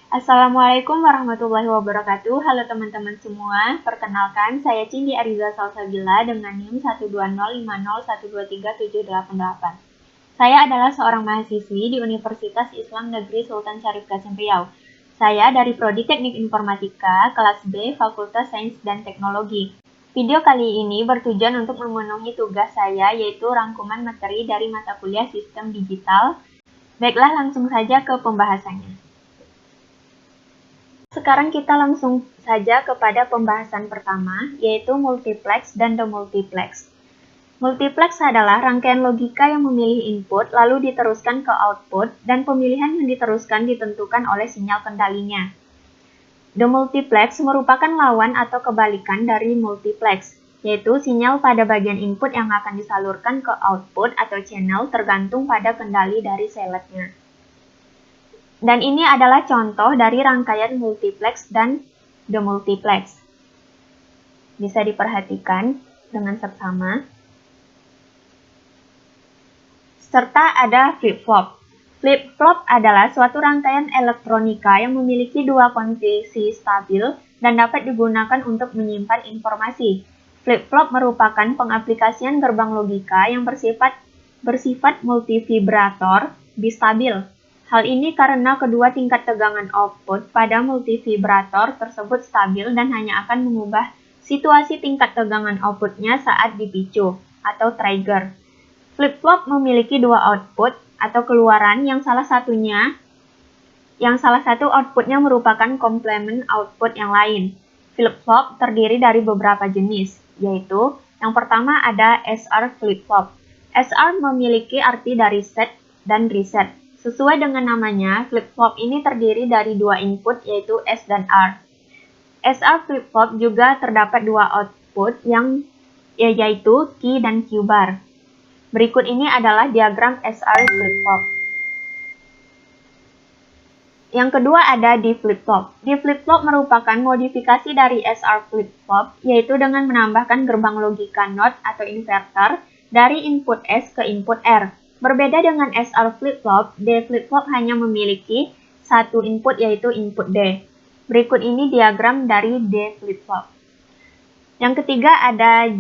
Assalamualaikum warahmatullahi wabarakatuh. Halo teman-teman semua. Perkenalkan, saya Cindy Ariza Salsabila dengan NIM 12050123788. Saya adalah seorang mahasiswi di Universitas Islam Negeri Sultan Syarif Kasim Riau. Saya dari Prodi Teknik Informatika, kelas B, Fakultas Sains dan Teknologi. Video kali ini bertujuan untuk memenuhi tugas saya, yaitu rangkuman materi dari mata kuliah Sistem Digital. Baiklah, langsung saja ke pembahasannya. Sekarang kita langsung saja kepada pembahasan pertama, yaitu multiplex dan demultiplex. Multiplex adalah rangkaian logika yang memilih input lalu diteruskan ke output, dan pemilihan yang diteruskan ditentukan oleh sinyal kendalinya. Demultiplex merupakan lawan atau kebalikan dari multiplex, yaitu sinyal pada bagian input yang akan disalurkan ke output atau channel tergantung pada kendali dari seletnya. Dan ini adalah contoh dari rangkaian multiplex dan demultiplex. Bisa diperhatikan dengan seksama. Serta ada flip-flop. Flip-flop adalah suatu rangkaian elektronika yang memiliki dua kondisi stabil dan dapat digunakan untuk menyimpan informasi. Flip-flop merupakan pengaplikasian gerbang logika yang bersifat multivibrator bistabil. Hal ini karena kedua tingkat tegangan output pada multivibrator tersebut stabil dan hanya akan mengubah situasi tingkat tegangan outputnya saat dipicu atau trigger. Flip-flop memiliki dua output atau keluaran yang salah satu outputnya merupakan komplement output yang lain. Flip-flop terdiri dari beberapa jenis, yaitu yang pertama ada SR flip-flop. SR memiliki arti dari set dan reset. Sesuai dengan namanya, flip-flop ini terdiri dari dua input yaitu S dan R. SR flip-flop juga terdapat dua output yaitu key dan Q bar. Berikut ini adalah diagram SR flip-flop. Yang kedua ada D flip-flop. D flip-flop merupakan modifikasi dari SR flip-flop, yaitu dengan menambahkan gerbang logika NOT atau inverter dari input S ke input R. Berbeda dengan SR flip-flop, D flip-flop hanya memiliki satu input yaitu input D. Berikut ini diagram dari D flip-flop. Yang ketiga ada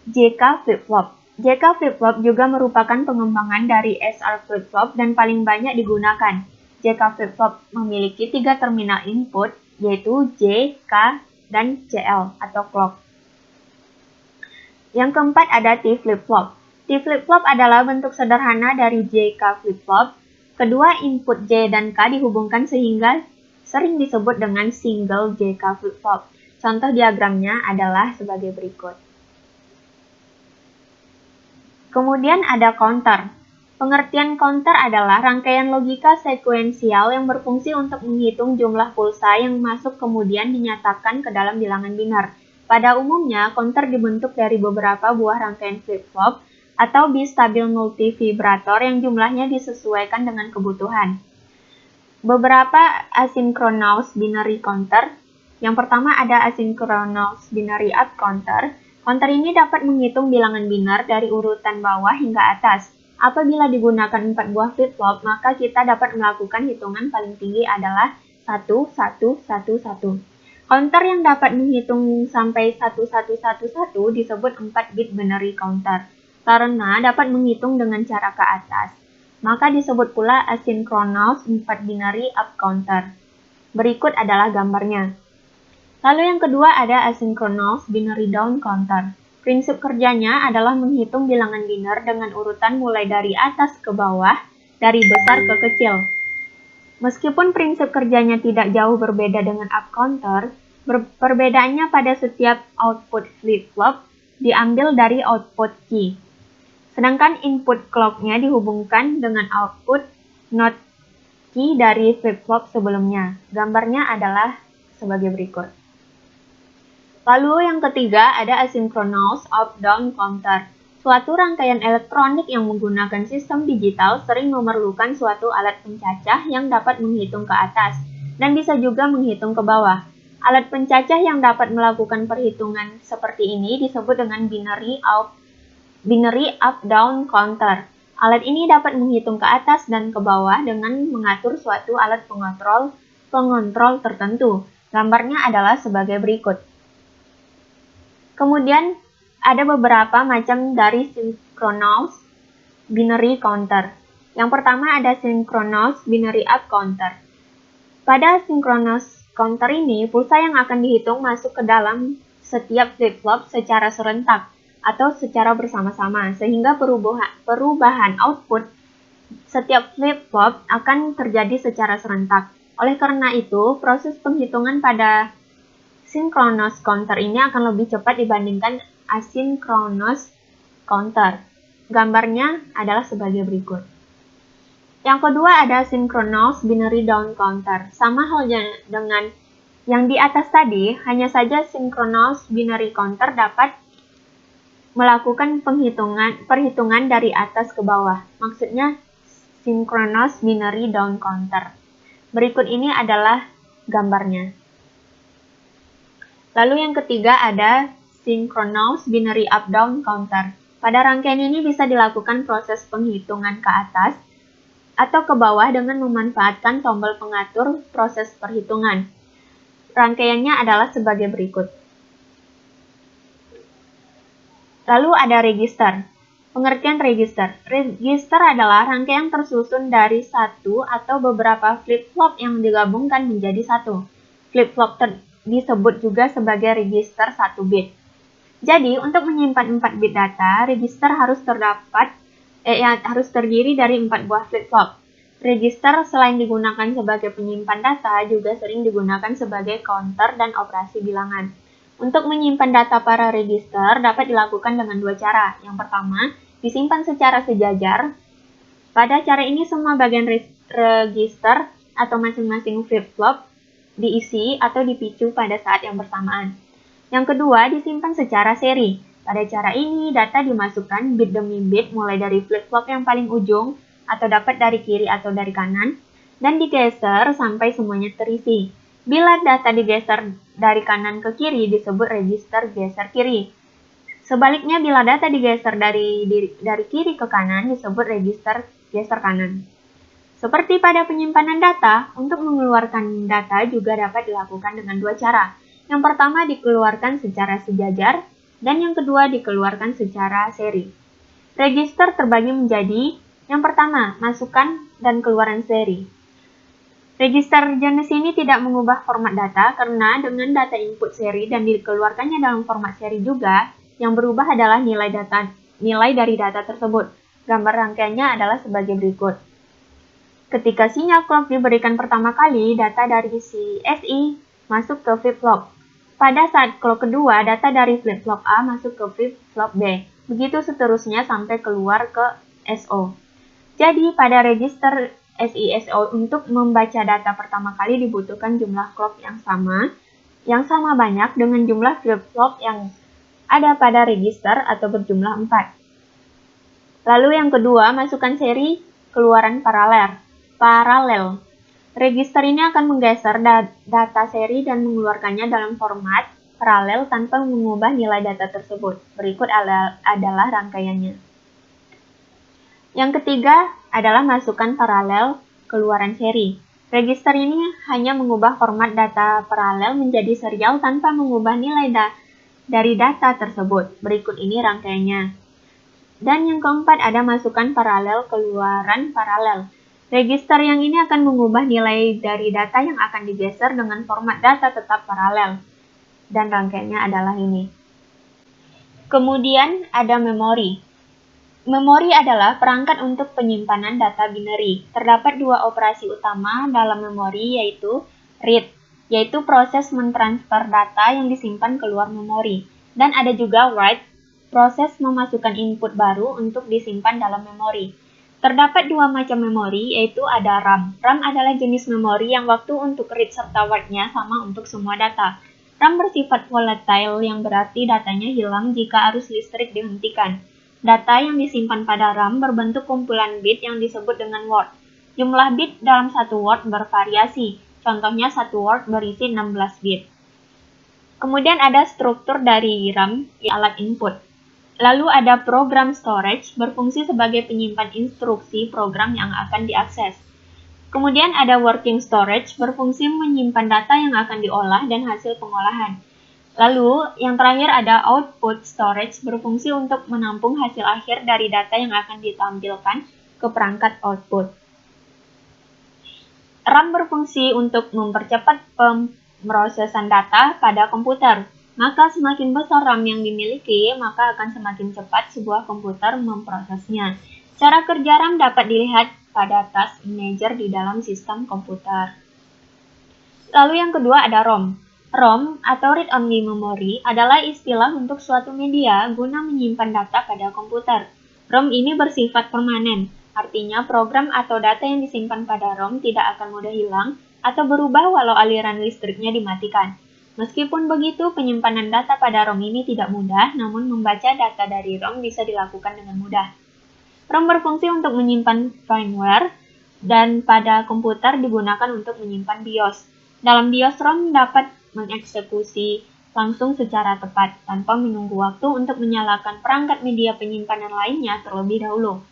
JK flip-flop. JK flip-flop juga merupakan pengembangan dari SR flip-flop dan paling banyak digunakan. JK flip-flop memiliki tiga terminal input yaitu J, K, dan CL atau clock. Yang keempat ada T flip-flop. T flip-flop adalah bentuk sederhana dari JK flip-flop. Kedua input J dan K dihubungkan sehingga sering disebut dengan single JK flip-flop. Contoh diagramnya adalah sebagai berikut. Kemudian ada counter. Pengertian counter adalah rangkaian logika sekuensial yang berfungsi untuk menghitung jumlah pulsa yang masuk kemudian dinyatakan ke dalam bilangan biner. Pada umumnya, counter dibentuk dari beberapa buah rangkaian flip-flop atau bistabil multivibrator yang jumlahnya disesuaikan dengan kebutuhan. Beberapa asynchronous binary counter. Yang pertama ada asynchronous binary up counter. Counter ini dapat menghitung bilangan biner dari urutan bawah hingga atas. Apabila digunakan 4 buah flip-flop, maka kita dapat melakukan hitungan paling tinggi adalah 1, 1, 1, 1. Counter yang dapat menghitung sampai 1111 disebut 4 bit binary counter. Karena dapat menghitung dengan cara ke atas, maka disebut pula asynchronous 4 binary up counter. Berikut adalah gambarnya. Lalu yang kedua ada asynchronous binary down counter. Prinsip kerjanya adalah menghitung bilangan biner dengan urutan mulai dari atas ke bawah, dari besar ke kecil. Meskipun prinsip kerjanya tidak jauh berbeda dengan up counter, perbedaannya pada setiap output flip-flop diambil dari output key. Sedangkan input clock-nya dihubungkan dengan output NOT key dari flip-flop sebelumnya. Gambarnya adalah sebagai berikut. Lalu yang ketiga ada asynchronous up-down counter. Suatu rangkaian elektronik yang menggunakan sistem digital sering memerlukan suatu alat pencacah yang dapat menghitung ke atas dan bisa juga menghitung ke bawah. Alat pencacah yang dapat melakukan perhitungan seperti ini disebut dengan binary up-down counter. Alat ini dapat menghitung ke atas dan ke bawah dengan mengatur suatu alat pengontrol pengontrol tertentu. Gambarnya adalah sebagai berikut. Kemudian ada beberapa macam dari synchronous binary counter. Yang pertama ada synchronous binary up counter. Pada synchronous counter ini, pulsa yang akan dihitung masuk ke dalam setiap flip-flop secara serentak atau secara bersama-sama, sehingga perubahan output setiap flip-flop akan terjadi secara serentak. Oleh karena itu, proses penghitungan pada synchronous counter ini akan lebih cepat dibandingkan asynchronous counter. Gambarnya adalah sebagai berikut. Yang kedua ada synchronous binary down counter. Sama halnya dengan yang di atas tadi, hanya saja synchronous binary counter dapat melakukan perhitungan dari atas ke bawah. Maksudnya synchronous binary down counter. Berikut ini adalah gambarnya. Lalu yang ketiga ada synchronous binary up down counter. Pada rangkaian ini bisa dilakukan proses penghitungan ke atas atau ke bawah dengan memanfaatkan tombol pengatur proses perhitungan. Rangkaiannya adalah sebagai berikut. Lalu ada register. Pengertian register. Register adalah rangkaian tersusun dari satu atau beberapa flip-flop yang digabungkan menjadi satu. Flip-flop disebut juga sebagai register 1 bit. Jadi, untuk menyimpan 4 bit data, register harus terdiri dari 4 buah flip-flop. Register selain digunakan sebagai penyimpan data, juga sering digunakan sebagai counter dan operasi bilangan. Untuk menyimpan data para register dapat dilakukan dengan dua cara. Yang pertama, disimpan secara sejajar. Pada cara ini semua bagian register atau masing-masing flip-flop diisi atau dipicu pada saat yang bersamaan. Yang kedua, disimpan secara seri. Pada cara ini, data dimasukkan bit demi bit mulai dari flip-flop yang paling ujung atau dapat dari kiri atau dari kanan dan digeser sampai semuanya terisi. Bila data digeser dari kanan ke kiri disebut register geser kiri. Sebaliknya, bila data digeser dari kiri ke kanan disebut register geser kanan. Seperti pada penyimpanan data, untuk mengeluarkan data juga dapat dilakukan dengan dua cara. Yang pertama dikeluarkan secara sejajar, dan yang kedua dikeluarkan secara seri. Register terbagi menjadi, yang pertama, masukan dan keluaran seri. Register jenis ini tidak mengubah format data karena dengan data input seri dan dikeluarkannya dalam format seri juga, yang berubah adalah nilai dari data tersebut. Gambar rangkaiannya adalah sebagai berikut. Ketika sinyal clock diberikan pertama kali, data dari si SI masuk ke flip-flop. Pada saat clock kedua, data dari flip-flop A masuk ke flip-flop B. Begitu seterusnya sampai keluar ke SO. Jadi, pada register SI-SO untuk membaca data pertama kali dibutuhkan jumlah clock yang sama banyak dengan jumlah flip-flop yang ada pada register atau berjumlah 4. Lalu yang kedua, masukkan seri, keluaran paralel. Register ini akan menggeser data seri dan mengeluarkannya dalam format paralel tanpa mengubah nilai data tersebut. Berikut adalah rangkaiannya. Yang ketiga adalah masukkan paralel, keluaran seri. Register ini hanya mengubah format data paralel menjadi serial tanpa mengubah nilai dari data tersebut. Berikut ini rangkaiannya. Dan yang keempat ada masukkan paralel, keluaran paralel. Register yang ini akan mengubah nilai dari data yang akan digeser dengan format data tetap paralel. Dan rangkaiannya adalah ini. Kemudian ada memori. Memori adalah perangkat untuk penyimpanan data binary. Terdapat dua operasi utama dalam memori yaitu read, yaitu proses mentransfer data yang disimpan keluar memori. Dan ada juga write, proses memasukkan input baru untuk disimpan dalam memori. Terdapat dua macam memori, yaitu ada RAM. RAM adalah jenis memori yang waktu untuk read serta write-nya sama untuk semua data. RAM bersifat volatile yang berarti datanya hilang jika arus listrik dihentikan. Data yang disimpan pada RAM berbentuk kumpulan bit yang disebut dengan word. Jumlah bit dalam satu word bervariasi. Contohnya satu word berisi 16 bit. Kemudian ada struktur dari RAM, alat input. Lalu ada program storage, berfungsi sebagai penyimpan instruksi program yang akan diakses. Kemudian ada working storage, berfungsi menyimpan data yang akan diolah dan hasil pengolahan. Lalu, yang terakhir ada output storage, berfungsi untuk menampung hasil akhir dari data yang akan ditampilkan ke perangkat output. RAM berfungsi untuk mempercepat pemrosesan data pada komputer. Maka semakin besar RAM yang dimiliki, maka akan semakin cepat sebuah komputer memprosesnya. Cara kerja RAM dapat dilihat pada task manager di dalam sistem komputer. Lalu yang kedua ada ROM. ROM atau Read Only Memory adalah istilah untuk suatu media guna menyimpan data pada komputer. ROM ini bersifat permanen, artinya program atau data yang disimpan pada ROM tidak akan mudah hilang atau berubah walau aliran listriknya dimatikan. Meskipun begitu, penyimpanan data pada ROM ini tidak mudah, namun membaca data dari ROM bisa dilakukan dengan mudah. ROM berfungsi untuk menyimpan firmware dan pada komputer digunakan untuk menyimpan BIOS. Dalam BIOS, ROM dapat mengeksekusi langsung secara tepat tanpa menunggu waktu untuk menyalakan perangkat media penyimpanan lainnya terlebih dahulu.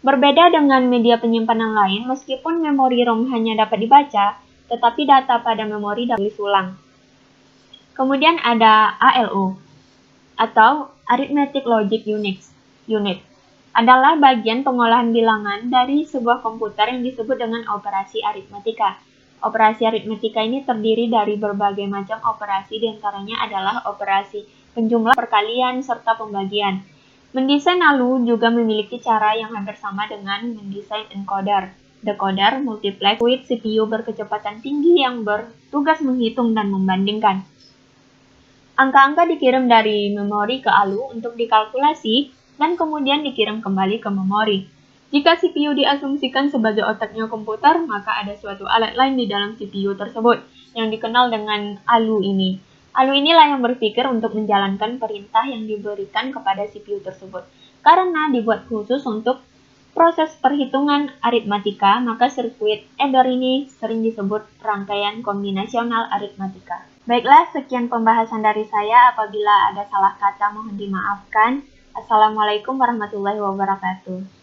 Berbeda dengan media penyimpanan lain, meskipun memori ROM hanya dapat dibaca, tetapi data pada memori dapat ditulis ulang. Kemudian ada ALU atau Arithmetic Logic Unit. Adalah bagian pengolahan bilangan dari sebuah komputer yang disebut dengan operasi aritmetika. Operasi aritmetika ini terdiri dari berbagai macam operasi, diantaranya adalah operasi penjumlah, perkalian, serta pembagian. Mendesain ALU juga memiliki cara yang hampir sama dengan mendesain encoder, decoder, multiplex, with CPU berkecepatan tinggi yang bertugas menghitung dan membandingkan. Angka-angka dikirim dari memori ke ALU untuk dikalkulasi dan kemudian dikirim kembali ke memori. Jika CPU diasumsikan sebagai otaknya komputer, maka ada suatu alat lain di dalam CPU tersebut yang dikenal dengan ALU ini. ALU inilah yang berpikir untuk menjalankan perintah yang diberikan kepada CPU tersebut. Karena dibuat khusus untuk proses perhitungan aritmatika, maka sirkuit Adder ini sering disebut rangkaian kombinasional aritmatika. Baiklah, sekian pembahasan dari saya. Apabila ada salah kata, mohon dimaafkan. Assalamualaikum warahmatullahi wabarakatuh.